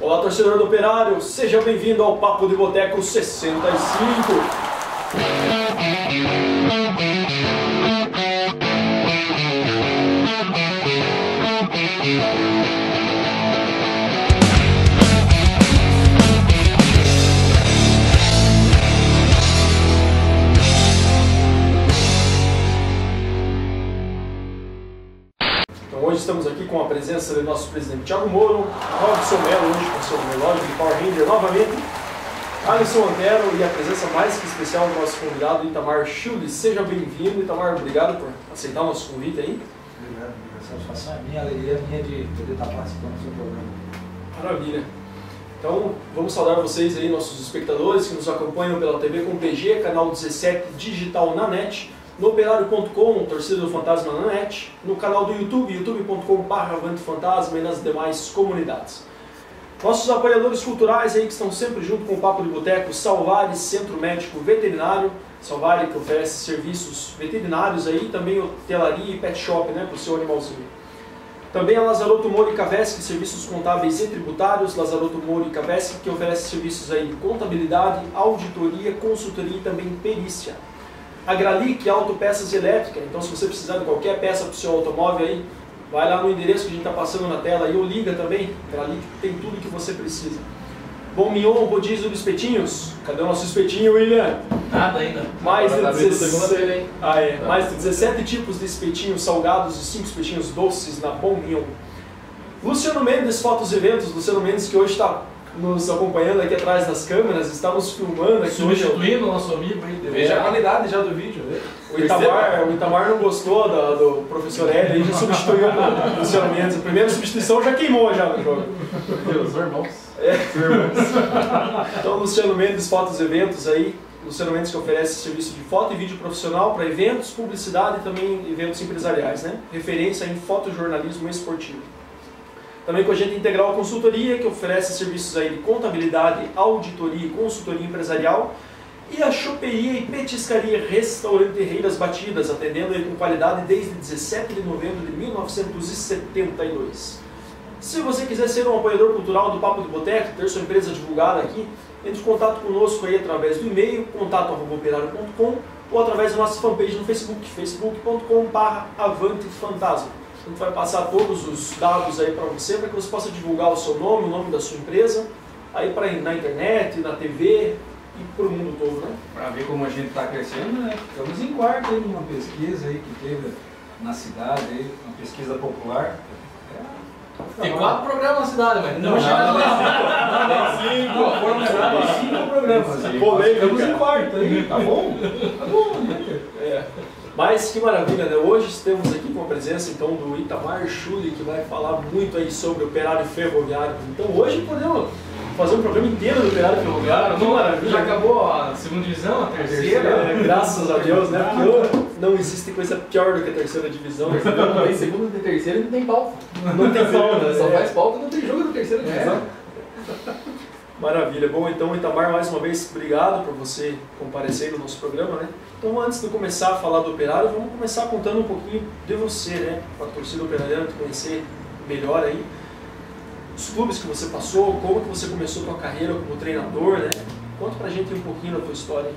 Olá, torcedor do Operário, seja bem-vindo ao Papo de Boteco 65. Hoje estamos aqui com a presença do nosso presidente Thiago Moro, Robson Melo, hoje com seu relógio de Power Ranger novamente, Alisson Antero e a presença mais que especial do nosso convidado Itamar Schulli. Seja bem-vindo, Itamar, obrigado por aceitar o nosso convite aí. Obrigado, a satisfação é minha, a alegria é minha de poder estar participando do seu programa. Maravilha. Então, vamos saudar vocês aí, nossos espectadores que nos acompanham pela TV com PG, canal 17 digital na net, no operário.com, Torcida do Fantasma na net, no canal do YouTube, youtube.com/avantefantasma e nas demais comunidades. Nossos apoiadores culturais aí que estão sempre junto com o Papo de Boteco, Salvari Centro Médico Veterinário, Salvari que oferece serviços veterinários aí, também hotelaria e pet shop, né, para o seu animalzinho. Também a Lazarotto Mori Kavesky, serviços contábeis e tributários, Lazarotto Mori Kavesky, que oferece serviços aí de contabilidade, auditoria, consultoria e também perícia. A Gralic Autopeças Elétricas, então se você precisar de qualquer peça para o seu automóvel aí, vai lá no endereço que a gente está passando na tela aí, ou liga também, Gralic tem tudo que você precisa. Bom Mignon, rodízio de espetinhos, cadê o nosso espetinho, William? Nada ainda. Mais de 17 tipos de espetinhos salgados e 5 espetinhos doces na Bom Mignon. Luciano Mendes, Fotos e Eventos, Luciano Mendes que hoje está nos acompanhando aqui atrás das câmeras, estamos filmando aqui. Substituindo o nosso amigo aí. Veja a qualidade já do vídeo. O Itamar não gostou do professor Hélio e já substituiu o Luciano Mendes. A primeira substituição já queimou já no jogo. Deus, irmãos. Então, Luciano Mendes, Fotos e Eventos aí. Luciano Mendes que oferece serviço de foto e vídeo profissional para eventos, publicidade e também eventos empresariais, né? Referência em fotojornalismo esportivo. Também com a gente Integral Consultoria, que oferece serviços aí de contabilidade, auditoria e consultoria empresarial. E a Choperia e Petiscaria Restaurante Rei das Batidas, atendendo aí com qualidade desde 17 de novembro de 1972. Se você quiser ser um apoiador cultural do Papo de Boteco, ter sua empresa divulgada aqui, entre em contato conosco aí através do e-mail, contato@operario.com ou através da nossa fanpage no Facebook, facebook.com/avantefantasma. A gente vai passar todos os dados aí para você que você possa divulgar o seu nome, o nome da sua empresa, aí na internet, na TV e para o mundo todo, né? Para ver como a gente está crescendo, né? Estamos em quarto aí numa pesquisa aí que teve na cidade, aí, uma pesquisa popular. Tem 4 programas na cidade, mas não chega lá. Tem 5 programas. Estamos em quarto aí, tá bom? Tá bom, né? Mas que maravilha, né? Hoje temos aqui com a presença então do Itamar Schulli, que vai falar muito aí sobre o Operário Ferroviário. Então hoje podemos fazer um programa inteiro do Operário Ferroviário. Que maravilha! Já acabou a segunda divisão, a terceira? Graças a Deus, né? Porque não existe coisa pior do que a terceira divisão. Não tem segunda, tem terceira e não tem pauta. Não tem pauta, só faz pauta e não tem jogo da terceira divisão. Maravilha. Bom, então, Itamar, mais uma vez, obrigado por você comparecer no nosso programa, né? Então, antes de começar a falar do Operário, vamos começar contando um pouquinho de você, né? Para a torcida operariana te conhecer melhor aí. Os clubes que você passou, como que você começou a tua carreira como treinador, né? Conta pra gente um pouquinho da tua história.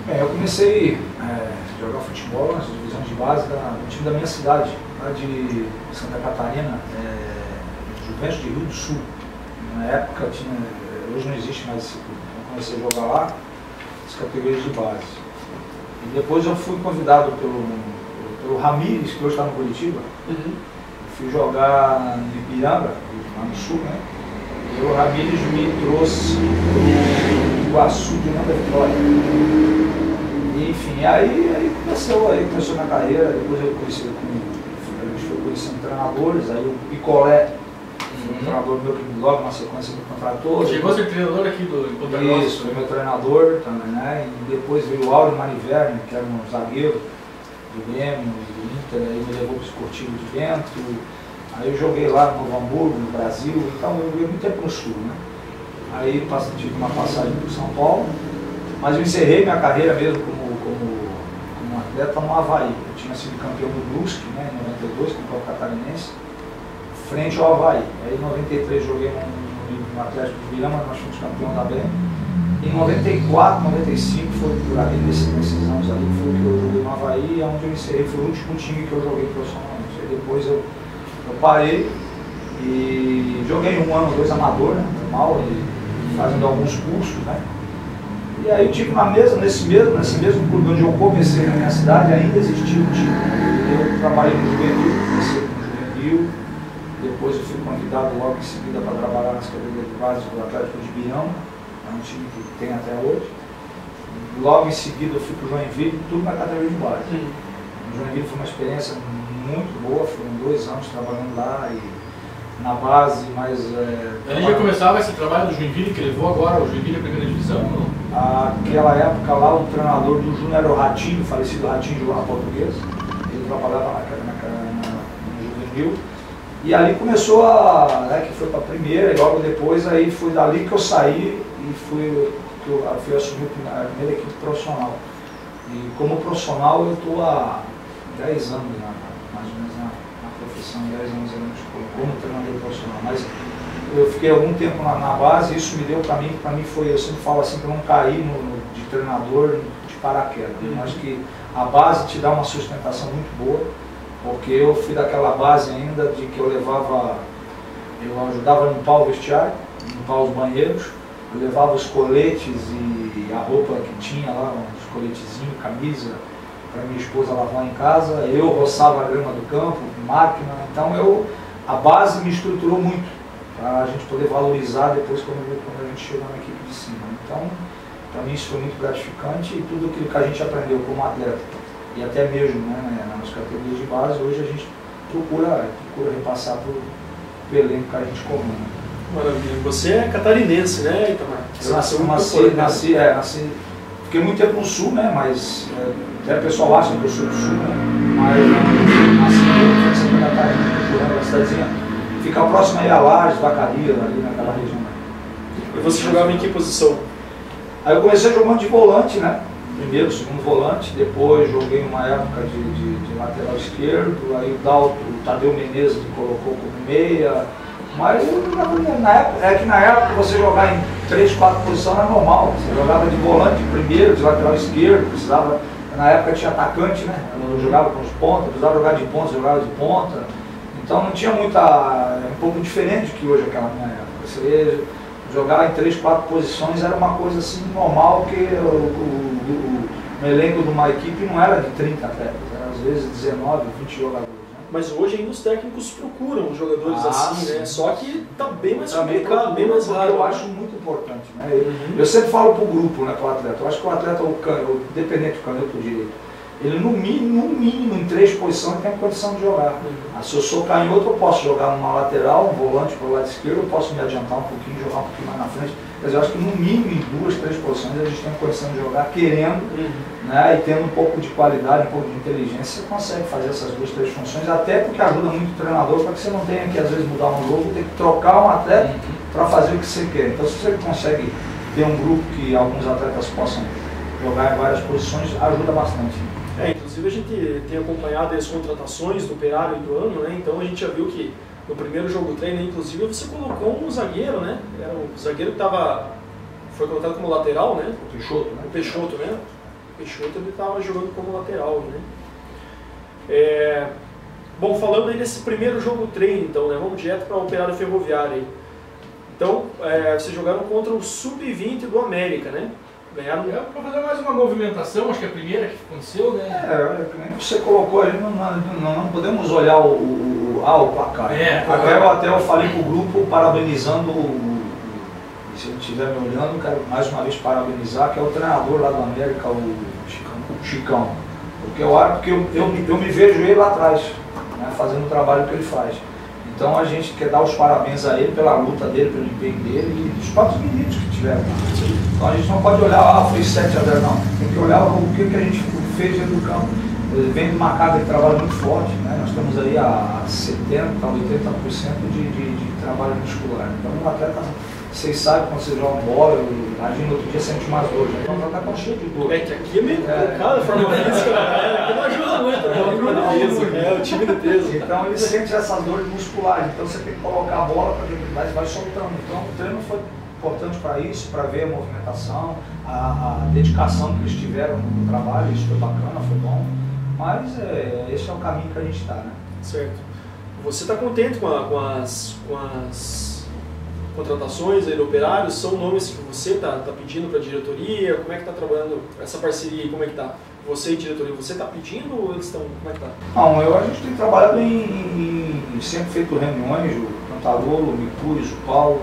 Eu comecei a jogar futebol nas divisões de base do time da minha cidade, lá de Santa Catarina, Juventus de Rio do Sul. Na época hoje não existe mais esse clube. Eu comecei a jogar lá, as categorias de base. E depois eu fui convidado pelo Ramires, que hoje está no Curitiba. Eu fui jogar no Ipiranga, lá no sul, né? E o Ramires me trouxe para o Iguaçu de Nova Vitória. E, enfim, aí começou minha carreira. Depois eu fui conhecendo treinadores, aí o Picolé, um treinador meu que logo na sequência me contratou. Chegou a ser treinador aqui do Ponta Grossa? Isso, foi meu treinador também, né? E depois veio o Áureo Maniverni, que era um zagueiro do Grêmio, do Inter, aí me levou para o Esportivo de Vento. Aí eu joguei lá no Novo Hamburgo, no Brasil, então eu joguei muito tempo no Sul, né? Aí tive uma passagem para São Paulo, mas eu encerrei minha carreira mesmo como atleta no Avaí. Eu tinha sido campeão do Brusque, né, em 92, com o Catarinense, frente ao Avaí. Aí em 93 joguei no no Atlético de Birama, nós fomos campeão também. Em 94, 95, foi por ali, nesses anos ali, foi que eu joguei no Avaí, onde eu encerrei, foi o último time que eu joguei profissionalmente. Aí depois eu parei e joguei 1 ano, 2 amador, né, normal, e fazendo alguns cursos, né. E aí eu tive nesse mesmo clube onde eu comecei na minha cidade, ainda existia um time. Eu trabalhei no Juvenil, comecei no Juvenil, depois eu fui convidado logo em seguida para trabalhar nas categorias de base do Atlético de Birama, é um time que tem até hoje. Logo em seguida eu fui para o Joinville, tudo na categoria de base. O Joinville foi uma experiência muito boa, foram 2 anos trabalhando lá e na base, mas... Ele já começava esse trabalho do Joinville, que levou agora o Joinville à primeira divisão? Ou não? Aquela época lá, o treinador do Júnior era o Ratinho, o falecido Ratinho, jogava português. Ele trabalhava no Juvenil. E ali começou que foi para a primeira, e logo depois aí foi dali que eu saí e fui assumir a primeira equipe profissional. E como profissional eu estou há 10 anos, mais ou menos, na profissão, 10 anos como treinador profissional. Mas eu fiquei algum tempo na base e isso me deu para mim foi, eu sempre falo assim, que eu não caí de treinador de paraquedas. Eu acho que a base te dá uma sustentação muito boa, porque eu fui daquela base ainda de que eu ajudava a limpar o vestiário, limpar os banheiros, eu levava os coletes e a roupa que tinha lá, uns coletezinhos, camisa, para minha esposa lavar em casa, eu roçava a grama do campo, máquina, então a base me estruturou muito, para a gente poder valorizar depois quando a gente chegou na equipe de cima. Então, para mim isso foi muito gratificante e tudo aquilo que a gente aprendeu como atleta, e até mesmo nas categorias de base, hoje a gente procura repassar para o elenco que a gente comanda. Maravilha. Você é catarinense, né, Itamar? Eu nasci, fiquei muito tempo no sul, né, mas até o pessoal acha que eu sou do sul, né, mas nasci em Santa Catarina, uma cidadezinha, fica próximo aí a Lages, Vacaria, ali naquela região. E você jogava em que posição? Aí eu comecei jogando de volante, né, primeiro, segundo volante, depois joguei uma época de lateral esquerdo, aí o Tadeu Menezes me colocou como meia. Mas na época você jogar em 3, 4 posições era normal. Você jogava de volante primeiro, de lateral esquerdo, precisava. Na época tinha atacante, né? Eu jogava com os pontas, precisava jogar de ponta, jogava de ponta. Então não tinha um pouco diferente do que hoje aquela minha época. Você jogar em 3, 4 posições era uma coisa assim normal, porque o elenco de uma equipe não era de 30 atletas, era às vezes 19, 20 jogadores. Mas hoje ainda os técnicos procuram os jogadores assim, sim, né? Só que está bem mais também complicado, bem mais raro. Eu acho muito importante, né? Eu sempre falo para o grupo, né, para o atleta. Eu acho que o atleta, independente do canhoto ou direito, ele no mínimo em 3 posições tem condição de jogar. Se eu sou canhoto, eu posso jogar numa lateral, um volante para o lado esquerdo, eu posso me adiantar um pouquinho, jogar um pouquinho mais na frente. Mas eu acho que no mínimo em 2, 3 posições a gente tem condição de jogar querendo, né, e tendo um pouco de qualidade, um pouco de inteligência, você consegue fazer essas 2, 3 funções, até porque ajuda muito o treinador para que você não tenha que às vezes mudar um jogo, ter que trocar um atleta para fazer o que você quer. Então se você consegue ter um grupo que alguns atletas possam jogar em várias posições, ajuda bastante. Inclusive a gente tem acompanhado as contratações do Operário do ano, né? Então a gente já viu que no primeiro jogo treino, inclusive, você colocou um zagueiro, né? Era o zagueiro que foi colocado como lateral, né? O Peixoto, né? O Peixoto, né? O Peixoto ele estava jogando como lateral, né? Bom, falando aí desse primeiro jogo treino, então, né? Vamos direto para o Operário Ferroviário aí. Então, vocês jogaram contra o Sub-20 do América, né? Ganharam... Para fazer mais uma movimentação, acho que é a primeira que aconteceu, né? Você colocou ali, não podemos olhar o placar. Até eu falei para o grupo parabenizando, se ele estiver me olhando, quero mais uma vez parabenizar, que é o treinador lá do América, o Chicão. Porque eu me vejo ele lá atrás, né, fazendo o trabalho que ele faz. Então a gente quer dar os parabéns a ele pela luta dele, pelo empenho dele e dos próprios meninos que tiveram. Então a gente não pode olhar, foi 7-0, não. Tem que olhar o que a gente fez dentro do campo. Ele vem de uma carga de trabalho muito forte, né? Nós estamos aí a 70%, 80% de trabalho muscular. Então o atleta, vocês sabem quando vocês jogam bola, imagina outro dia sente umas dores. Então já está com cheio de dor. Que aqui é meio complicado a forma física, né? Não ajuda aguenta, é o time de peso. Então ele sente essas dores musculares, então você tem que colocar a bola para que ele vai soltando. Então o treino foi importante para isso, para ver a movimentação, a dedicação que eles tiveram no trabalho, isso foi bacana, foi bom. Mas esse é o caminho que a gente está, né? Certo. Você está contente com as contratações aí do Operário? São nomes que você está pedindo para a diretoria? Como é que está trabalhando essa parceria aí? Como é que está? Você e diretoria, você está pedindo ou eles estão... Como é que está? Não, a gente tem trabalhado sempre feito reuniões, o Cantarolo, o Micures, o Paulo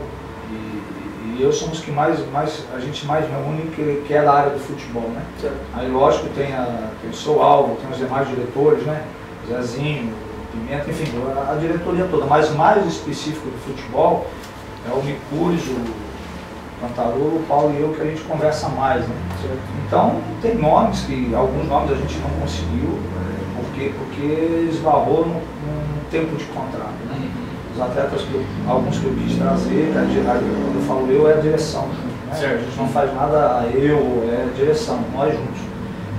e eu somos que a gente mais reúne que é da área do futebol, né? Certo. Aí lógico tem o seu Alvo, tem os demais diretores, né? Zezinho, Pimenta, enfim, a diretoria toda, mas mais específico do futebol é o Micures, o Cantarolo, o Paulo e eu que a gente conversa mais, né? Certo. Então tem nomes que, alguns nomes a gente não conseguiu, porque esbarrou no tempo de contrato, né? Os atletas, alguns que eu quis trazer, quando eu falo eu, é a direção, né? A gente não faz nada é a direção, nós juntos.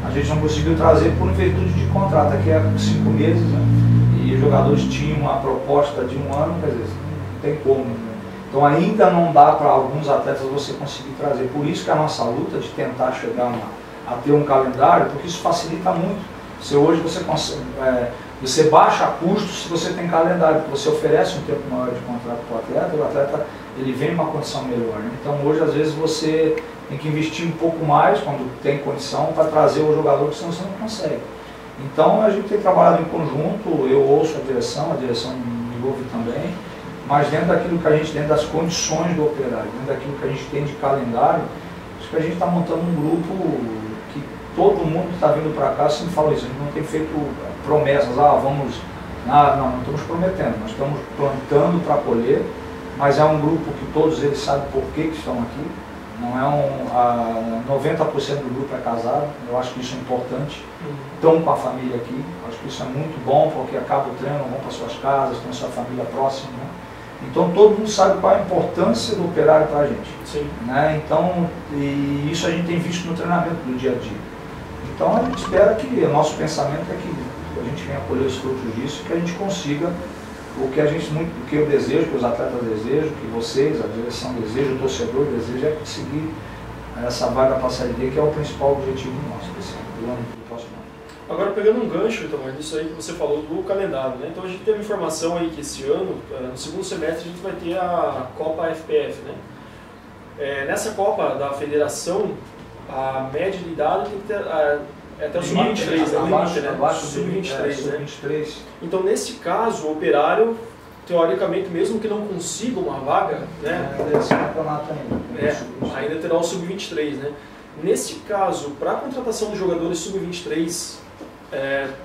A gente não conseguiu trazer por virtude de contrato, aqui é 5 meses, né? E os jogadores tinham uma proposta de 1 ano, quer dizer, não tem como, né? Então ainda não dá para alguns atletas você conseguir trazer. Por isso que a nossa luta de tentar chegar a ter um calendário, porque isso facilita muito. Hoje você consegue, você baixa custos se você tem calendário, porque você oferece um tempo maior de contrato para o atleta ele vem em uma condição melhor, né? Então hoje às vezes você tem que investir um pouco mais quando tem condição para trazer o jogador, que senão você não consegue. Então a gente tem trabalhado em conjunto, eu ouço a direção me ouve também, mas dentro das condições do Operário, dentro daquilo que a gente tem de calendário, acho que a gente está montando um grupo que todo mundo que está vindo para cá sempre fala isso, a gente não tem feito promessas, não estamos prometendo, nós estamos plantando para colher, mas é um grupo que todos eles sabem por que estão aqui, não é 90% do grupo é casado, eu acho que isso é importante, estão com a família aqui, acho que isso é muito bom, porque acaba o treino, vão para suas casas, tem a sua família próxima, né? Então todo mundo sabe qual é a importância do Operário para a gente. Sim. Né? Então, e isso a gente tem visto no treinamento do dia a dia. Então a gente espera que, o nosso pensamento é que a gente venha colher os frutos disso, que a gente consiga o que eu desejo, que os atletas desejam, que vocês, a direção deseja, o torcedor deseja, é conseguir essa vaga para a Série D, que é o principal objetivo nosso do ano do próximo ano. Agora, pegando um gancho, Itamar, disso aí que você falou do calendário, né? Então a gente teve informação aí que esse ano, no segundo semestre, a gente vai ter a Copa FPF, né? Nessa Copa da Federação, a média de idade tem que ter até o sub-23, abaixo sub-23, né? Sub-23. Então, nesse caso, o Operário, teoricamente, mesmo que não consiga uma vaga, né? Esse campeonato ainda. Ainda terá o sub-23, né? Nesse caso, para a contratação de jogadores sub-23,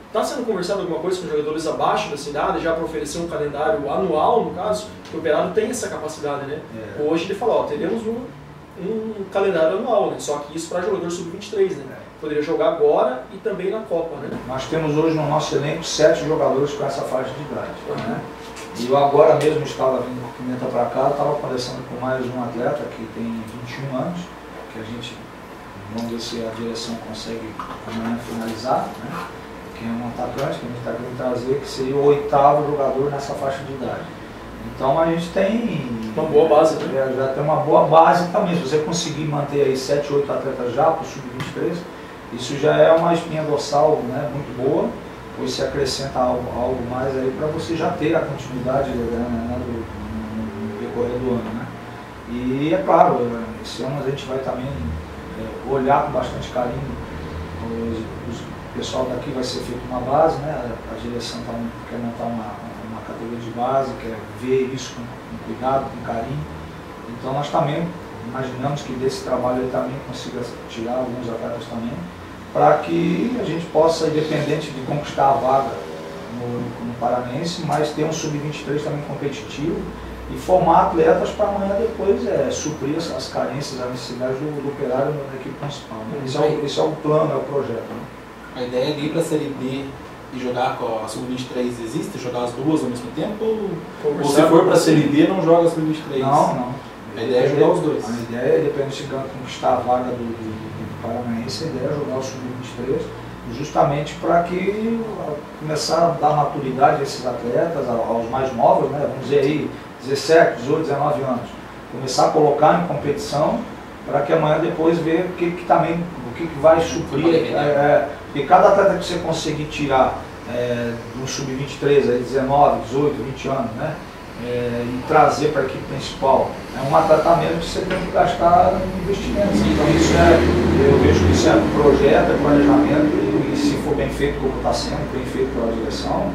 está sendo conversado alguma coisa com jogadores abaixo da cidade, já para oferecer um calendário anual, no caso, que o Operário tem essa capacidade, né? Hoje ele falou, teremos um calendário anual, né? Só que isso para jogador sub-23, né? Poderia jogar agora e também na Copa, né? Nós temos hoje no nosso elenco 7 jogadores com essa faixa de idade, né? E eu agora mesmo estava vindo com Pimenta para cá, estava conversando com mais um atleta que tem 21 anos, que a gente, vamos ver se a direção consegue amanhã finalizar, né? Que é um atacante que a gente está querendo trazer, que seria o 8º jogador nessa faixa de idade. Então a gente tem uma boa base, né? Já tem uma boa base também. Se você conseguir manter aí 7, 8 atletas já para o sub-23, isso já é uma espinha dorsal, né, muito boa, pois se acrescenta algo mais aí para você já ter a continuidade, né, no decorrer do ano, né? E é claro, esse ano a gente vai também olhar com bastante carinho, o pessoal daqui vai ser feito uma base, né? A direção quer montar uma categoria de base, quer ver isso com cuidado, com carinho. Então nós também imaginamos que desse trabalho ele também consiga tirar alguns atletas também, para que a gente possa, independente de conquistar a vaga no Paranense, mas ter um sub-23 também competitivo e formar atletas para amanhã depois suprir as carências, as necessidades do Operário na equipe principal, né? Esse é o plano, é o projeto, né? A ideia de ir para a Série D e jogar com a Sub-23 existe? Jogar as duas ao mesmo tempo? Ou se for para a Série D não joga a Sub-23? Não. A ideia é jogar os dois. A ideia é, dependendo de conquistar a vaga do Paranaense, a ideia é jogar o Sub-23, justamente para que começar a dar maturidade a esses atletas, aos mais novos, né? Vamos dizer aí, 17, 18, 19 anos. Começar a colocar em competição para que amanhã depois ver o que vai suprir. Porque cada atleta que você conseguir tirar do sub-23, 19, 18, 20 anos, né? E trazer para a equipe principal, é um atleta mesmo que você tem que gastar no investimento. Então isso eu vejo que isso é um projeto, é planejamento, e se for bem feito, como está sendo, bem feito pela direção,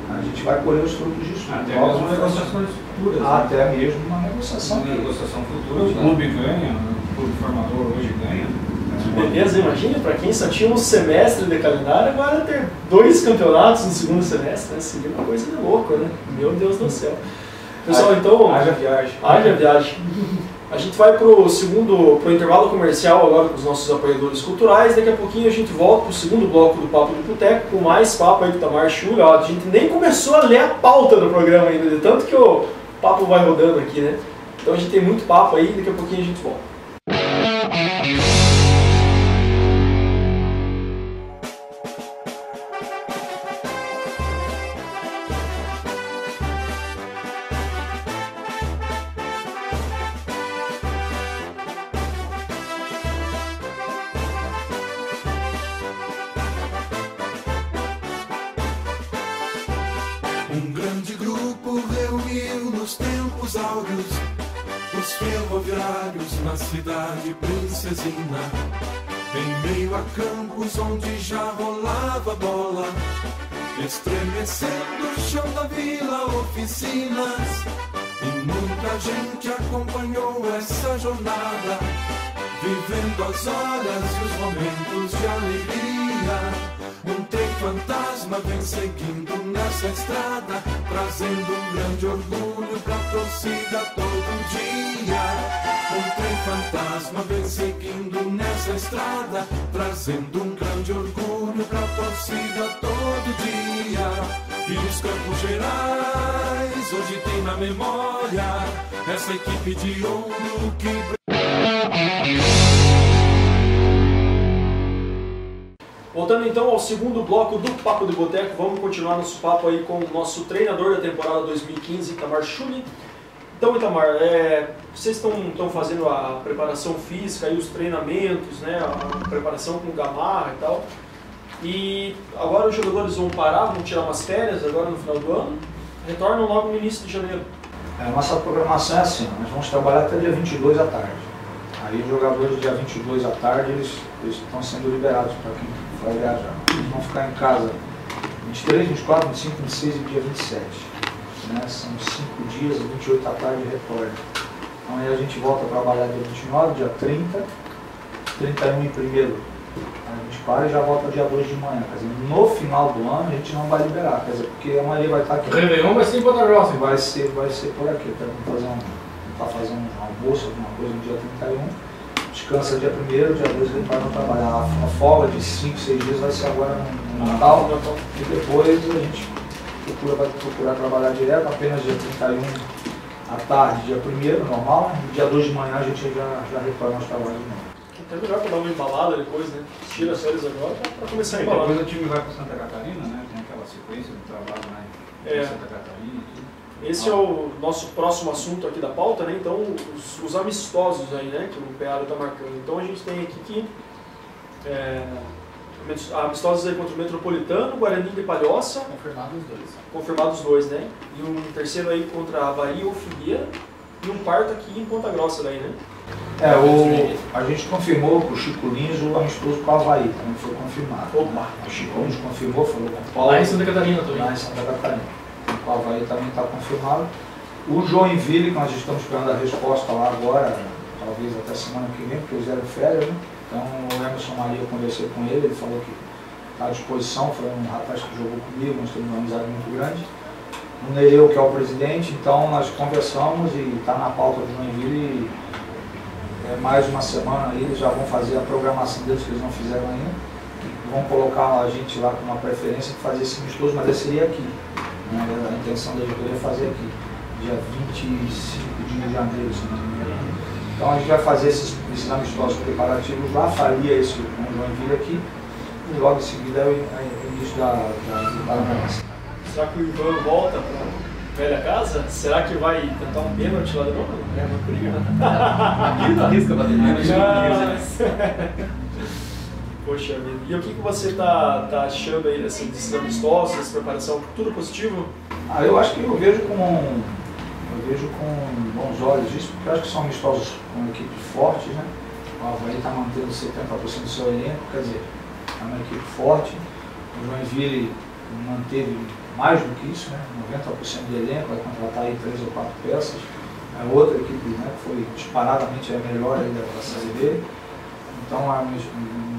a gente vai colher os frutos disso. Até mesmo negociações futuras. Até mesmo uma negociação. Uma negociação futura, o clube ganha, o clube formador hoje ganha. Beleza, imagina, para quem só tinha um semestre de calendário, agora ter 2 campeonatos no segundo semestre, né? Seria uma coisa de louco, né? Meu Deus do céu. Pessoal, então... Haja viagem. Haja viagem. A gente vai pro intervalo comercial agora com os nossos apoiadores culturais. Daqui a pouquinho a gente volta pro segundo bloco do Papo do Boteco, com mais papo aí com o Itamar Schulli. A gente nem começou a ler a pauta do programa ainda, de tanto que o papo vai rodando aqui, né? Então a gente tem muito papo aí, daqui a pouquinho a gente volta. Um grande grupo reuniu nos tempos áureos os ferroviários na cidade princesina, em meio a campos onde já rolava bola, estremecendo o chão da vila, oficinas, e muita gente acompanhou essa jornada, vivendo as horas e os momentos de alegria. Um trem fantasma vem seguindo nessa estrada, trazendo um grande orgulho pra torcida todo dia. Um trem fantasma vem seguindo nessa estrada, trazendo um grande orgulho pra torcida todo dia. E nos Campos Gerais, hoje tem na memória essa equipe de ouro que... Voltando então ao segundo bloco do Papo de Boteco, vamos continuar nosso papo aí com o nosso treinador da temporada 2015, Itamar Schulli. Então, Itamar, vocês estão fazendo a preparação física e os treinamentos, né, a preparação com Gamarra e tal. E agora os jogadores vão parar, vão tirar umas férias agora no final do ano, retornam logo no início de janeiro. A nossa programação é assim, nós vamos trabalhar até dia 22 à tarde. Aí os jogadores dia 22 à tarde, eles estão sendo liberados para quem vai viajar. Eles vão ficar em casa 23, 24, 25, 26 e dia 27. Né? São 5 dias, 28 à tarde retorno. Então aí a gente volta a trabalhar dia 29, dia 30, 31 em primeiro. A gente para e já volta dia 2 de manhã. Quer dizer, no final do ano a gente não vai liberar, quer dizer, porque a maioria vai estar aqui. O Réveillon vai ser em Ponta Grossa. Vai ser por aqui. Tentar fazer um almoço, alguma coisa no dia 31. Descansa dia 1º, dia 2 ele vai não trabalhar. A folga de 5, 6 dias vai ser agora no Natal. E depois a gente vai procurar trabalhar direto, apenas dia 31 à tarde, dia 1º, normal. E dia 2 de manhã a gente já retorna aos trabalhos de novo. Até melhor para dar uma embalada depois, né? Tira as férias agora para começar a embalar. Depois o time vai para Santa Catarina, né? Tem aquela sequência de trabalho lá em Santa Catarina e tudo. Esse é o nosso próximo assunto aqui da pauta, né? Então, os amistosos aí, né? Que o PA está marcando. Então, a gente tem aqui que amistosos aí contra o Metropolitano, Guarani de Palhoça. Confirmados dois, né? E um terceiro aí contra a Bahia ou Figueira. E um quarto aqui em Ponta Grossa daí, né? A gente confirmou com o Chico Lins o amistoso com o Avaí, também foi confirmado. Opa! Né? O Chico Lins confirmou, falou com o Paulo. Lá em Santa Catarina também. Lá em Santa Catarina. O Avaí também está confirmado. O Joinville, que nós estamos esperando a resposta lá agora, talvez até semana que vem, porque eles eram férias, né? Então o Emerson Maria, eu conversei com ele, ele falou que está à disposição, foi um rapaz que jogou comigo, nós temos uma amizade muito grande. O Nereu, que é o presidente, então nós conversamos e está na pauta do Joinville. Mais uma semana aí, eles já vão fazer a programação deles, que eles não fizeram ainda. E vão colocar a gente lá com uma preferência de fazer esse amistoso, mas esse seria aqui. A intenção da diretoria é fazer aqui, dia 25 de janeiro, se não me engano. Então a gente vai fazer esses amistosos preparativos lá, faria esse com o Joinville aqui. e logo em seguida é o início da mudança. Será que o Ivan volta para velha casa? Será que vai tentar um pênalti lá de novo? É uma briga. Aqui não arrisca bater pênalti. Poxa vida. E o que você tá achando aí desses amistosos, dessa preparação? Tudo positivo? Eu acho que eu vejo com bons olhos isso, porque eu acho que são amistosos com uma equipe forte, né? O Avaí está mantendo 70% do seu elenco, quer dizer, é uma equipe forte. O Joinville manteve mais do que isso, né? 90% do elenco, vai contratar aí 3 ou 4 peças. A outra equipe, né, que foi disparadamente a melhor aí da Série B. Então é um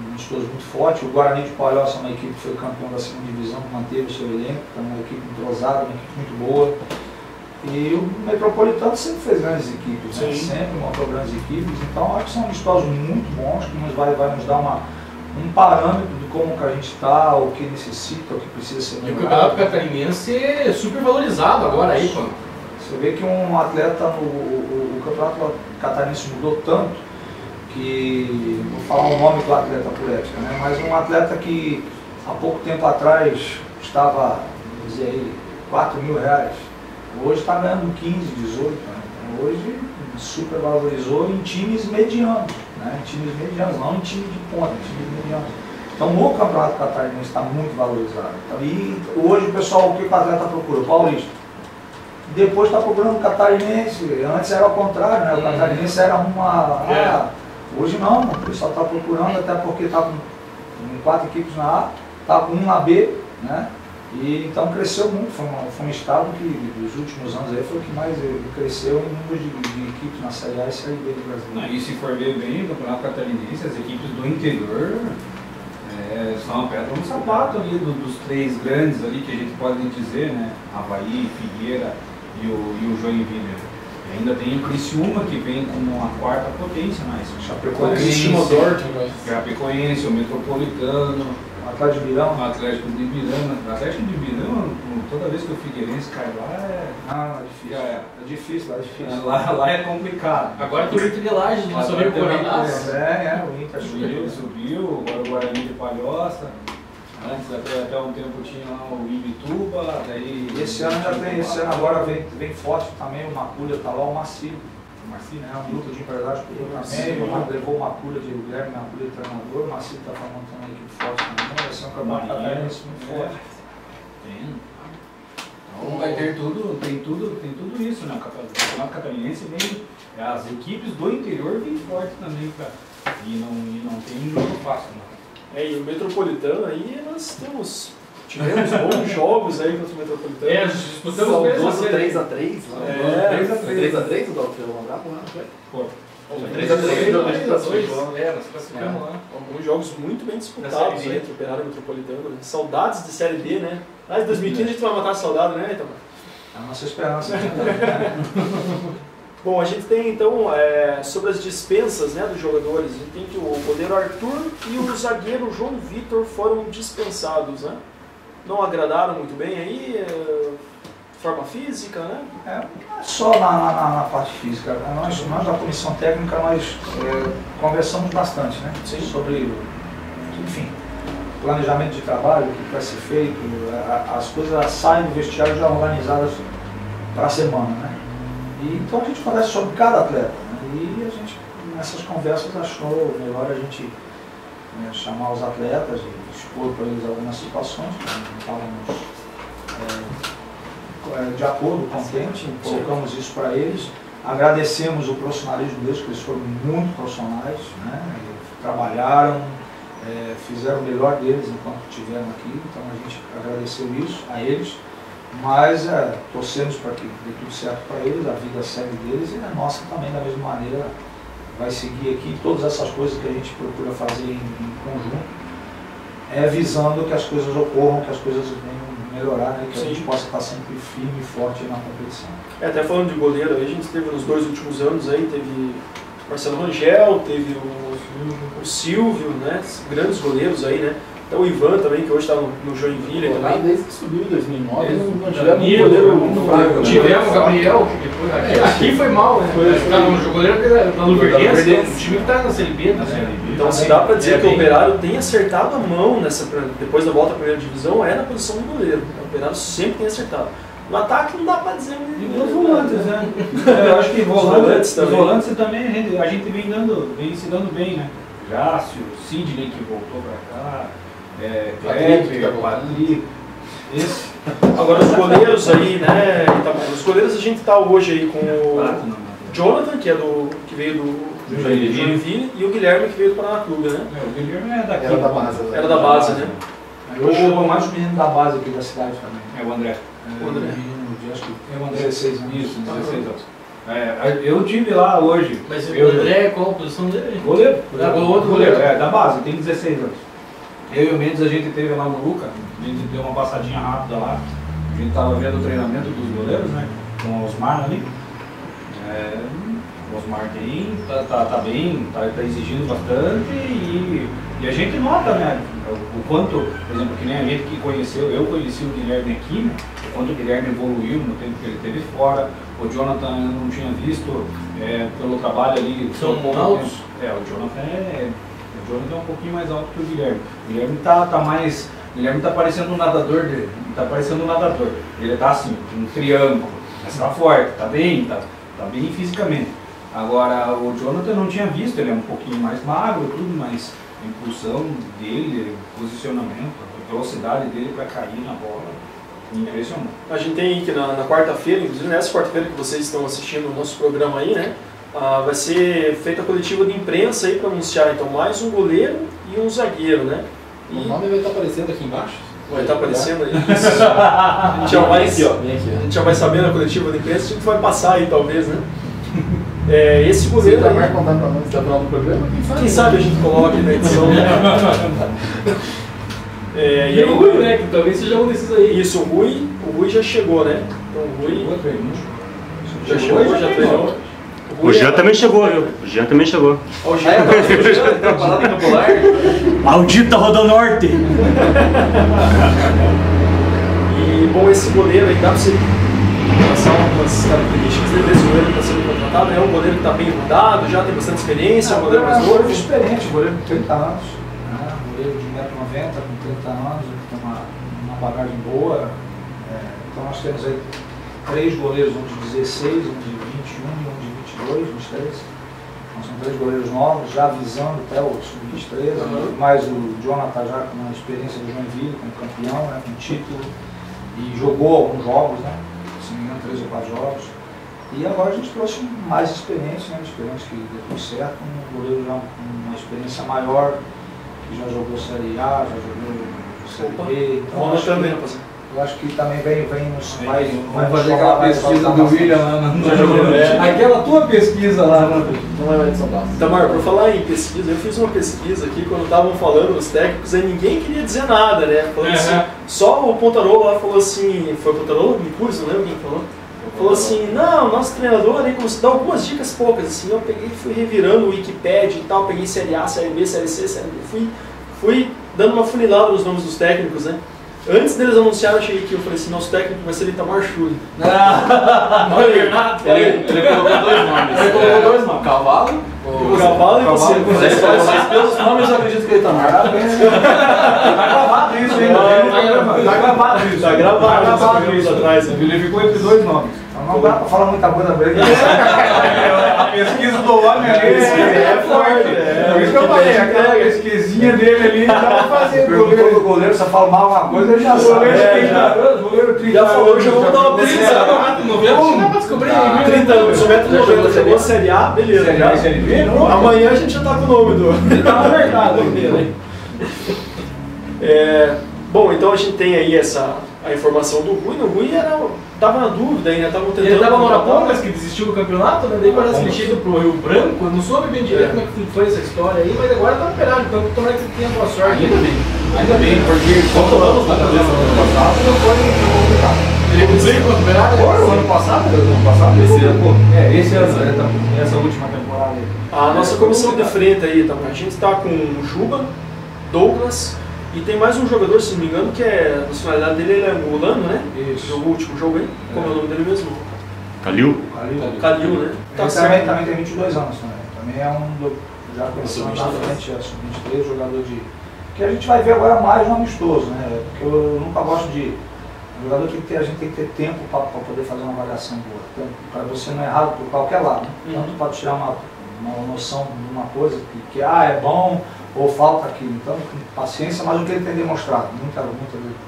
amistoso muito forte. O Guarani de Palhoça é uma equipe que foi campeão da 2ª divisão, que manteve o seu elenco, então é uma equipe entrosada, uma equipe muito boa. E o Metropolitano sempre fez grandes equipes, né? Sempre montou grandes equipes, então acho que são amistosos muito bons, que vai nos dar um parâmetro de como que a gente está, o que necessita, o que precisa ser melhorado. E o Campeonato Catarinense é super valorizado agora aí, pô. Você vê que um atleta, o Campeonato Catarinense mudou tanto, que, vou falar o nome do atleta por ética, né? Mas um atleta que há pouco tempo atrás estava, vamos dizer aí, R$4.000, hoje está ganhando 15, 18, né? Então, hoje super valorizou em times medianos, né? Em times medianos, não em time de ponta, em times medianos. Então o Campeonato Catarinense está muito valorizado. Então, e hoje o pessoal, o que o atleta procura? O paulista. Depois está procurando o catarinense, antes era ao contrário, né? O catarinense era uma... hoje não, o pessoal está procurando, até porque está com 4 equipes na A, está com 1 na B, né? E então cresceu muito, foi um estado que nos últimos anos aí foi o que mais cresceu em número de equipes na Série A e Série B do Brasil. E se for ver bem, o Campeonato Catarinense, as equipes do interior são a pedra no sapato ali dos 3 grandes ali que a gente pode dizer, né? Avaí, Figueira e o Joinville. E ainda tem o Criciúma, que vem como a 4ª potência, mas Chapecoense, o Metropolitano, o Atlético de Mirão. O Atlético de Mirão. O Atlético de Mirão, toda vez que o Figueirense cai lá, é difícil. É difícil, lá é difícil. Lá é complicado. Agora tem o Inter de Lages, nosso amigo Coronavírus. O Inter subiu, agora o Guarani de Palhoça. Antes, até um tempo, tinha lá o Ibituba, daí... Esse ano agora vem forte também, o Maculha está lá, o Marcílio. O Marcílio, né? Um grupo de empresários também, levou o Maculha de Guilherme, Maculha de treinador, o Marcílio está montando uma equipe forte também, vai ser um campeonato catarinense muito forte. Então vai ter tem tudo isso, né? O campeonato catarinense vem, as equipes do interior vêm forte também, cara. E não tem um jogo fácil, né? E o Metropolitano aí nós tivemos bons jogos aí contra o Metropolitano. Disputamos 3x3. 3x3 o Dalfeu Lambravo, né? Pô. 3x3 nós classificamos lá. Alguns jogos muito bem disputados aí entre o Operário e o Metropolitano. Né? Saudades de Série B, né? Lá em 2015 a gente vai matar a saudade, né, Itamar? É a nossa esperança. Bom, a gente tem então, sobre as dispensas, né, dos jogadores, a gente tem que o goleiro Arthur e o zagueiro João Vitor foram dispensados, né? Não agradaram muito bem aí, forma física, né? Só na parte física. Nós da comissão técnica, nós conversamos bastante, né? Sim. Sobre, enfim, planejamento de trabalho, o que vai ser feito, as coisas saem do vestiário já organizadas para a semana, né? E então a gente conversa sobre cada atleta, né? E a gente, nessas conversas, achou melhor a gente chamar os atletas e expor para eles algumas situações que não estávamos de acordo, contente, colocamos isso para eles, agradecemos o profissionalismo deles, que eles foram muito profissionais, né? Trabalharam, fizeram o melhor deles enquanto estiveram aqui, então a gente agradeceu isso a eles. Mas torcemos para que dê tudo certo para eles, a vida segue deles e a nossa também da mesma maneira vai seguir aqui. Todas essas coisas que a gente procura fazer em conjunto, visando que as coisas ocorram, que as coisas venham melhorar, né? Que a gente possa estar sempre firme e forte na competição. Até falando de goleiro, aí, a gente teve nos 2 últimos anos, aí, teve Marcelo Rangel, teve o Silvio, né? Grandes goleiros aí, né? Até o Ivan também, que hoje está no Joinville também. Desde que subiu em 2009, não tivemos tivemos um goleiro fraco. Tivemos o Gabriel, que depois aqui foi mal, né? O goleiro da Luverdense, o time que está na Série B, né? Então se dá para dizer que o Operário tem acertado a mão depois da volta à primeira divisão, é na posição do goleiro. O Operário sempre tem acertado. No ataque não dá para dizer. E os volantes, né? Eu acho que os volantes também a gente vem se dando bem, né? Jácio, Sidney que voltou para cá, Kleber, Patrick. Agora os goleiros aí, né? Os goleiros a gente tá hoje aí com o Jonathan, que veio do Joinville, e o Guilherme, que veio do Paraná Clube, né? O Guilherme é daqui. Era da base, né? Hoje jogou mais o menino da base aqui da cidade também. É o André. Acho que é o André. 16 anos. Isso, 16 anos. Eu tive lá hoje. Mas o André, qual a posição dele? Goleiro. Outro goleiro. Da base, tem 16 anos. Eu e o Mendes, a gente teve lá no Luca, a gente deu uma passadinha rápida lá. A gente estava vendo o treinamento dos goleiros, né? Com o Osmar ali. O Osmar tá bem, tá exigindo bastante e a gente nota, né? O quanto, por exemplo, que nem a gente que conheceu, eu conheci o Guilherme aqui, né? O quanto o Guilherme evoluiu no tempo que ele esteve fora. O Jonathan eu não tinha visto pelo trabalho ali. São altos? O Jonathan é um pouquinho mais alto que o Guilherme. O Guilherme o Guilherme tá parecendo um nadador dele. Tá parecendo um nadador. Ele tá assim, um triângulo. Mas tá forte, tá bem fisicamente. Agora o Jonathan eu não tinha visto, ele é um pouquinho mais magro, tudo, mas a impulsão dele, o posicionamento, a velocidade dele para cair na bola, impressionante. A gente tem que na quarta-feira, inclusive nessa quarta-feira que vocês estão assistindo o nosso programa aí, né? Vai ser feita a coletiva de imprensa aí para anunciar então mais um goleiro e um zagueiro, né? O nome vai estar aparecendo aqui embaixo? Vai estar aparecendo aí. A gente já vai saber na coletiva de imprensa, a gente vai passar aí talvez, né? Esse goleiro. Você já vai contar para nós até o final do programa? Quem sabe a gente coloca na edição. E aí, o Rui, né? Que talvez seja um desses aí. Isso, o Rui já chegou, né? Então o Rui já treinou. O Jean também chegou, viu? O Jean também chegou. O Jean tá parado em Campo Largo. Maldita Rodonorte! E, bom, esse goleiro aí dá pra você passar algumas características desse goleiro que está sendo contratado. É um goleiro que está bem rodado, já tem bastante experiência, é um goleiro mais novo. Experiente, goleiro com 30 anos. Goleiro de 1,90m com 30 anos, tem uma bagagem boa. Então nós temos aí 3 goleiros, um de 16, um de 21 e um de 22, 23. Então são 3 goleiros novos, já visando até o sub-23, mais o Jonathan já com uma experiência do Joinville, como campeão, né, com título, e jogou alguns jogos, né, se não me engano 3 ou 4 jogos. E agora a gente trouxe mais experiência, né, esperamos que dê tudo certo, um goleiro já com uma experiência maior, que já jogou Série A, já jogou Série B. Então, eu acho que também vem nos vai fazer aquela pesquisa do William lá na aquela tua pesquisa lá não vai mais de São Paulo. Tamar, por falar em pesquisa, eu fiz uma pesquisa aqui quando estavam falando os técnicos, aí ninguém queria dizer nada, né? Falando assim, só o Pontarolo lá falou assim, foi o Pontarolo? Nicurso, não lembro quem falou. Falou assim, não, nosso treinador aí começou a dar algumas dicas poucas, assim, eu peguei e fui revirando o Wikipedia e tal, peguei Série A, Série B, Série C, Série D, fui dando uma funilada nos nomes dos técnicos, né? Antes deles anunciarem, eu cheguei aqui, eu falei assim, nosso técnico vai ser o Itamar Schulli. Não é verdade? Ele colocou 2 nomes. Ele colocou 2 nomes. Cavalo. O Cavalo e você. Pelos nomes eu acredito que ele tá mais. Tá gravado isso, hein? Tá gravado isso atrás. Ele ficou entre 2 nomes. Não dá pra falar muita coisa pra ele. A pesquisa do homem ali é forte. Por isso que eu falei, aquela pesquisinha dele ali dá pra fazer. Perguntou do goleiro, se falar mal uma coisa, ele já sabe. Já falou, já vamos dar uma pesquisa. 30 anos, 1,90m, chegou a Série A, beleza. Série B? Amanhã a gente já tá com o nome do... Tá no mercado dele. Bom, então a gente tem aí a informação do Rui. O Rui tava na dúvida ainda, tava tentando... Ele tava no Arapongas, que desistiu do campeonato, né? Daí parece que ele chega pro Rio Branco. Eu não soube bem direito como é que foi essa história aí, mas agora tá operado, então tomara que ele tenha boa sorte. Ainda bem, porque quando vamos na cabeça do ano passado, não foi complicado. Ele conseguiu operar o ano passado? Esse ano. Esse ano, essa última temporada aí. A nossa comissão de frente aí, tá? A gente tá com o Juba, Douglas, E tem mais um jogador, se não me engano, que a nacionalidade dele ele é angolano, né? Isso. Jogou o último jogo aí. Como é o nome dele mesmo? Calil? Calil, né? Tá Ele certo. também tem 22 anos também. Também é já conhecido na frente, é sub-23, jogador de... Que a gente vai ver agora mais no amistoso, né? Porque eu nunca gosto de... O jogador tem que ter, a gente tem que ter tempo para poder fazer uma avaliação boa. Para você não errar por qualquer lado. Tanto pode tirar uma noção de uma coisa que é bom ou falta aquilo. Então, paciência, mas o que ele tem demonstrado? Muita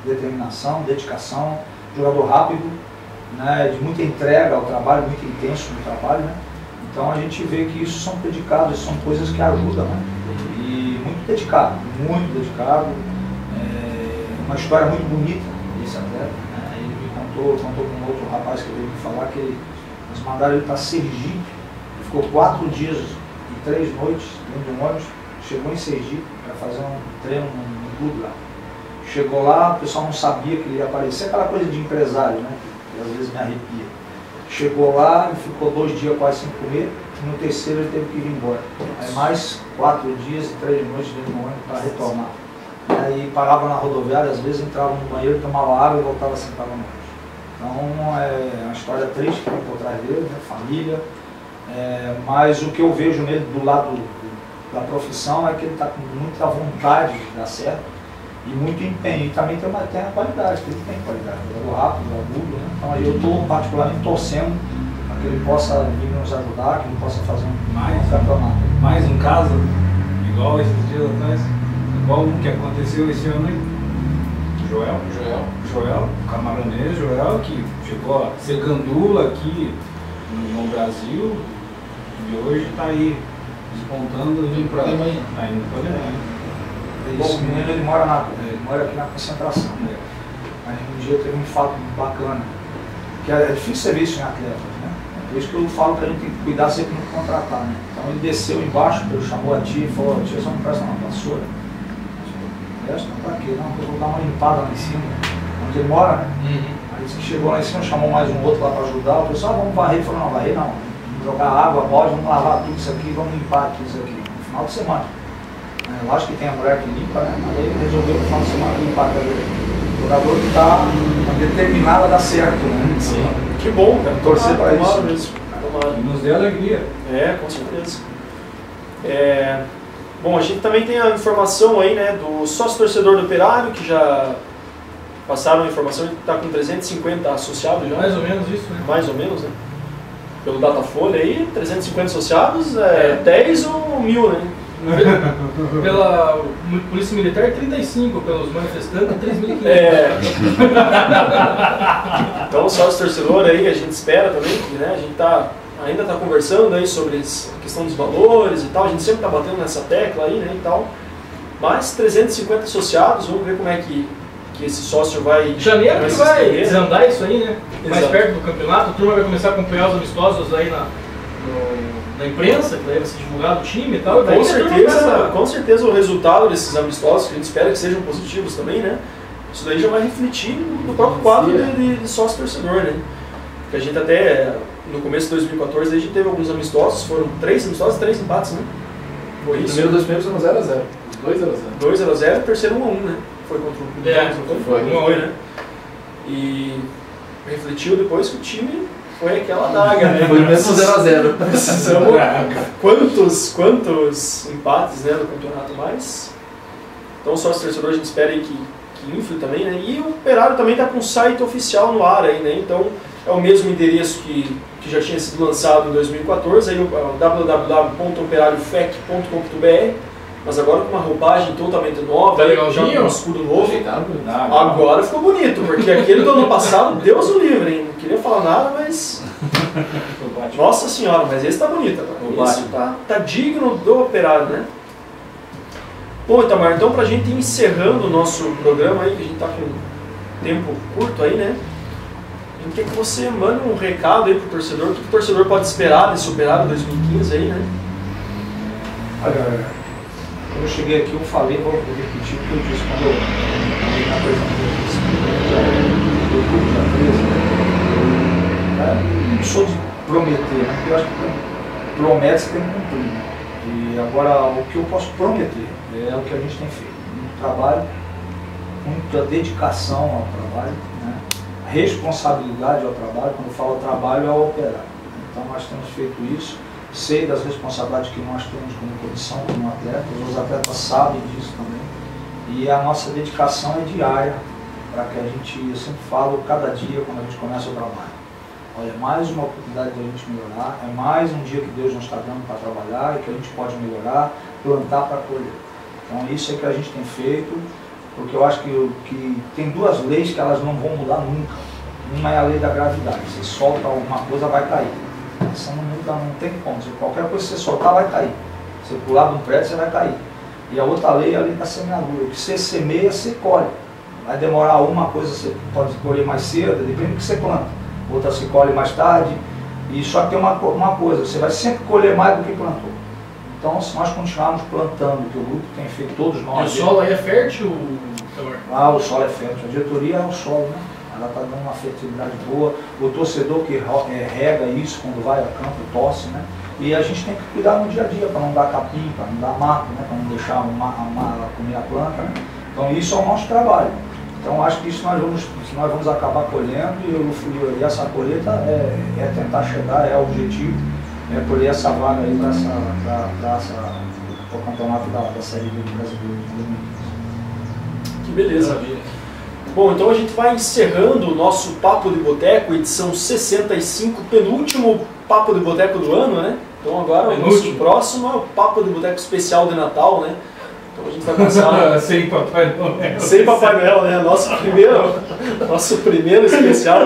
determinação, dedicação, jogador rápido, né, de muita entrega ao trabalho, muito intenso no trabalho, né? Então a gente vê que isso são predicados, são coisas que ajudam, né? E muito dedicado, uma história muito bonita desse atleta, né? Ele me contou com um outro rapaz que veio me falar que eles mandaram ele para Sergipe, ele ficou 4 dias e 3 noites dentro de um ônibus, chegou em Sergipe para fazer um treino no clube lá. Chegou lá, o pessoal não sabia que ele ia aparecer, aquela coisa de empresário, né? Que às vezes me arrepia. Chegou lá, ficou 2 dias quase sem comer, e no terceiro ele teve que ir embora. Aí mais 4 dias e 3 noites dentro do ônibus para retornar. Aí parava na rodoviária, às vezes entrava no banheiro, tomava água e voltava a sentar no ônibus. Então é uma história triste que tem por trás dele, né? Família. Mas o que eu vejo nele do lado da profissão é que ele está com muita vontade de dar certo e muito empenho. E também tem a qualidade, ele tem qualidade, jogador rápido, agudo, né? Então aí eu estou particularmente torcendo para que ele possa vir nos ajudar, que ele possa fazer um campeonato. Mais um caso, igual esses dias atrás, igual um que aconteceu esse ano aí. Joel, camaronês, que chegou a ser gandula aqui no Brasil e hoje está aí despontando e indo para Alemanha. Esse menino ele mora aqui na concentração. Aí um dia teve um fato bacana, que é difícil ser visto em atleta, né? Por isso que eu falo que a gente tem que cuidar sempre no contratar, né? Então ele desceu embaixo, ele chamou a tia e falou: tia, você não presta uma vassoura? Presta, não pra quê? Não, eu vou dar uma limpada lá em cima, onde ele mora, né? Aí disse que chegou lá em cima, chamou mais um outro lá para ajudar, o pessoal, vamos varrer. Ele falou: não, varrer não, vamos jogar água, balde, vamos lavar tudo isso aqui, vamos limpar tudo isso aqui, no final de semana. Eu acho que tem a mulher que limpa, né? Mas ele resolveu no final de semana limpar a cadeira. O jogador que está determinado a dar certo, né? Sim. Que bom, cara. Torcer para isso. Mesmo. E nos dê alegria. Com certeza. Bom, a gente também tem a informação aí, né, do sócio-torcedor do Operário, que já passaram a informação que está com 350 associados já. Mais ou menos isso, né? Mais ou menos, né? Pelo Datafolha aí, 350 associados, 10 ou 1000, né? Pela Polícia Militar, 35, pelos manifestantes, 3.500. Então, sócio-torcedor aí, a gente espera também, que, né, a gente ainda está conversando aí sobre a questão dos valores e tal, a gente sempre está batendo nessa tecla aí, né, e tal. Mas 350 associados, vamos ver como é que esse sócio vai... Janeiro que vai desandar isso aí, né? Mais Exato. perto do campeonato, a turma vai começar a acompanhar os amistosos aí na imprensa, que daí vai ser divulgado o time e tal. Com certeza o resultado desses amistosos, que a gente espera que sejam positivos também, né? Isso daí já vai refletir no próprio quadro de sócio-torcedor, né? Porque a gente até, no começo de 2014, a gente teve alguns amistosos, foram 3 amistosos e 3 empates, né? Foi isso. Os primeiros foram 0x0. 2x0 e o terceiro 1x1, né? Foi contra o Pinheiros, não foi? 1x1, né? E refletiu depois que o time foi aquela daga, né? Foi mesmo 0x0. Precisamos quantos empates, né, no campeonato mais. Então, o sócio-torcedor a gente espera aí que influe também, né? E o Operário também está com um site oficial no ar aí, né? Então, é o mesmo endereço que já tinha sido lançado em 2014, aí o www.operariofec.com.br, mas agora com uma roupagem totalmente nova, já com um escudo novo. Agora ficou bonito, porque aquele do ano passado, Deus o livre, hein? Não queria falar nada, mas... Nossa senhora, mas esse tá bonito agora. Esse tá digno do Operário, né? Bom, Itamar, então pra gente ir encerrando o nosso programa aí, que a gente tá com tempo curto aí, né? A gente quer que você mande um recado aí pro torcedor, o que o torcedor pode esperar desse Operário 2015 aí, né? Olha, quando eu cheguei aqui eu falei, vou repetir o que eu disse quando eu na apresentação. Não sou de prometer, né? Porque eu acho que promete você tem que cumprir. E agora o que eu posso prometer é o que a gente tem feito. Muito trabalho, muita dedicação ao trabalho, né? Responsabilidade ao trabalho. Quando eu falo trabalho, é ao operário. Então nós temos feito isso. Sei das responsabilidades que nós temos como comissão, como atletas. Os atletas sabem disso também. E a nossa dedicação é diária, para que a gente, eu sempre falo, cada dia quando a gente começa o trabalho. Olha, mais uma oportunidade de a gente melhorar, é mais um dia que Deus nos está dando para trabalhar e que a gente pode melhorar, plantar para colher. Então isso é que a gente tem feito, porque eu acho que tem duas leis que elas não vão mudar nunca. Uma é a lei da gravidade, você solta alguma coisa, vai cair. Essa não muda, não tem como, qualquer coisa que você soltar vai cair. Você pular de um prédio, você vai cair. E a outra lei é a lei da semeadura, que você semeia, você colhe. Vai demorar uma coisa, você pode colher mais cedo, depende do que você planta. Outra se colhe mais tarde. E só que tem uma coisa, você vai sempre colher mais do que plantou. Então, se nós continuarmos plantando, que o grupo tem feito, todos nós... E o solo aí é fértil? O solo é fértil. A diretoria é o solo, né? Ela está dando uma fertilidade boa. O torcedor que rega isso quando vai a campo, tosse, né? E a gente tem que cuidar no dia a dia, para não dar capim, para não dar mato, né? Para não deixar comer a planta, né? Então isso é o nosso trabalho. Então acho que isso nós vamos acabar colhendo e essa colheita é tentar chegar, é o objetivo, é colher essa vaga aí para o campeonato da Série B do Brasileiro de 2015. Que beleza. Bom, então a gente vai encerrando o nosso Papo de Boteco, edição 65, penúltimo Papo de Boteco do ano, né? Então agora o nosso próximo é o Papo de Boteco especial de Natal, né? Então a gente vai começar... Sem Papai Noel. Sem Papai Noel, né? Nosso primeiro especial.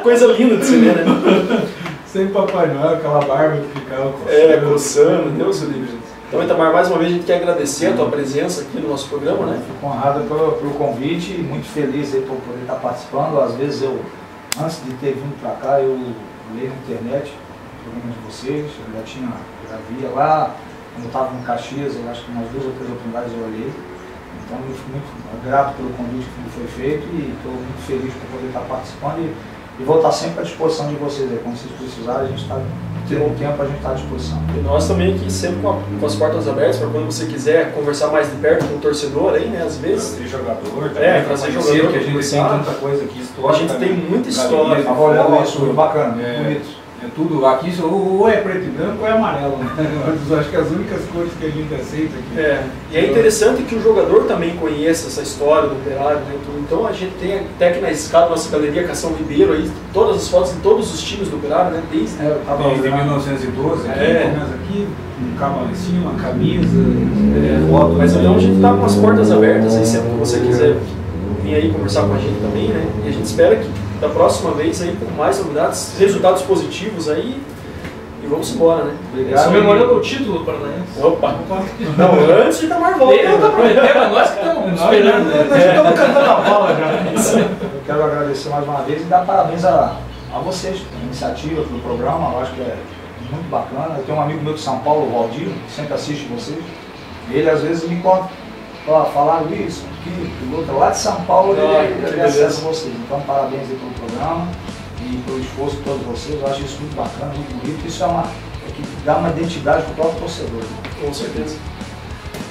Coisa linda de se ver, né? Sem Papai Noel, aquela barba que ficava coçando, Deus o livre. Então, Itamar, mais uma vez a gente quer agradecer a tua presença aqui no nosso programa, né? Fico honrado pelo convite e muito feliz aí por poder estar participando. Às vezes antes de ter vindo para cá, eu leio na internet o programa de vocês, eu já via lá, quando eu estava no Caxias, eu acho que umas 2 ou 3 oportunidades eu olhei. Então eu fico muito grato pelo convite que foi feito e estou muito feliz por poder estar participando e vou estar sempre à disposição de vocês aí. Quando vocês precisarem, a gente está tendo um tempo, a gente está à disposição. E nós também aqui sempre com as portas abertas para quando você quiser conversar mais de perto com o torcedor aí, né? Às vezes. Trazer jogador, trazer jogador, que a gente tem tanta coisa aqui, história. A gente tem muita história. Olha isso, bacana, bonito. É tudo aqui, ou é preto e branco ou é amarelo, né? Eu acho que as únicas cores que a gente aceita aqui. E é interessante que o jogador também conheça essa história do Operário, né? Então a gente tem até aqui na escada, nossa galeria Cação Ribeiro, aí, todas as fotos de todos os times do Operário, né? Desde 1912, aqui um cavalo em cima, uma camisa, foto. Mas então a gente está com as portas abertas aí, sempre que você quiser vir aí conversar com a gente também, né? E a gente espera que da próxima vez aí com mais novidades, resultados positivos aí e vamos embora, né? Obrigado. Comemorando o título paranaense. Opa! Não, antes de Itamar volta. Nós que estamos esperando, nós estamos cantando a bola já. Eu quero agradecer mais uma vez e dar parabéns a vocês pela iniciativa, pelo programa, eu acho que é muito bacana. Eu tenho um amigo meu de São Paulo, o Valdir, que sempre assiste vocês. Ele às vezes me conta, falaram isso, aquilo, outro, lá de São Paulo ele agradece a vocês. Então parabéns aí pelo programa e pelo esforço de todos vocês. Eu acho isso muito bacana, muito bonito. Isso que dá uma identidade para o próprio torcedor. Com certeza.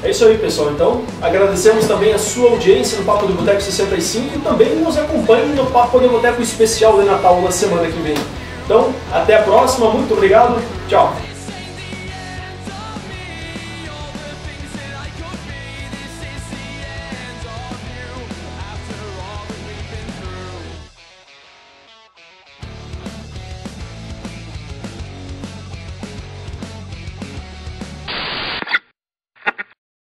É isso aí, pessoal. Então, agradecemos também a sua audiência no Papo do Boteco 65 e também nos acompanhe no Papo do Boteco especial de Natal na semana que vem. Então, até a próxima. Muito obrigado. Tchau.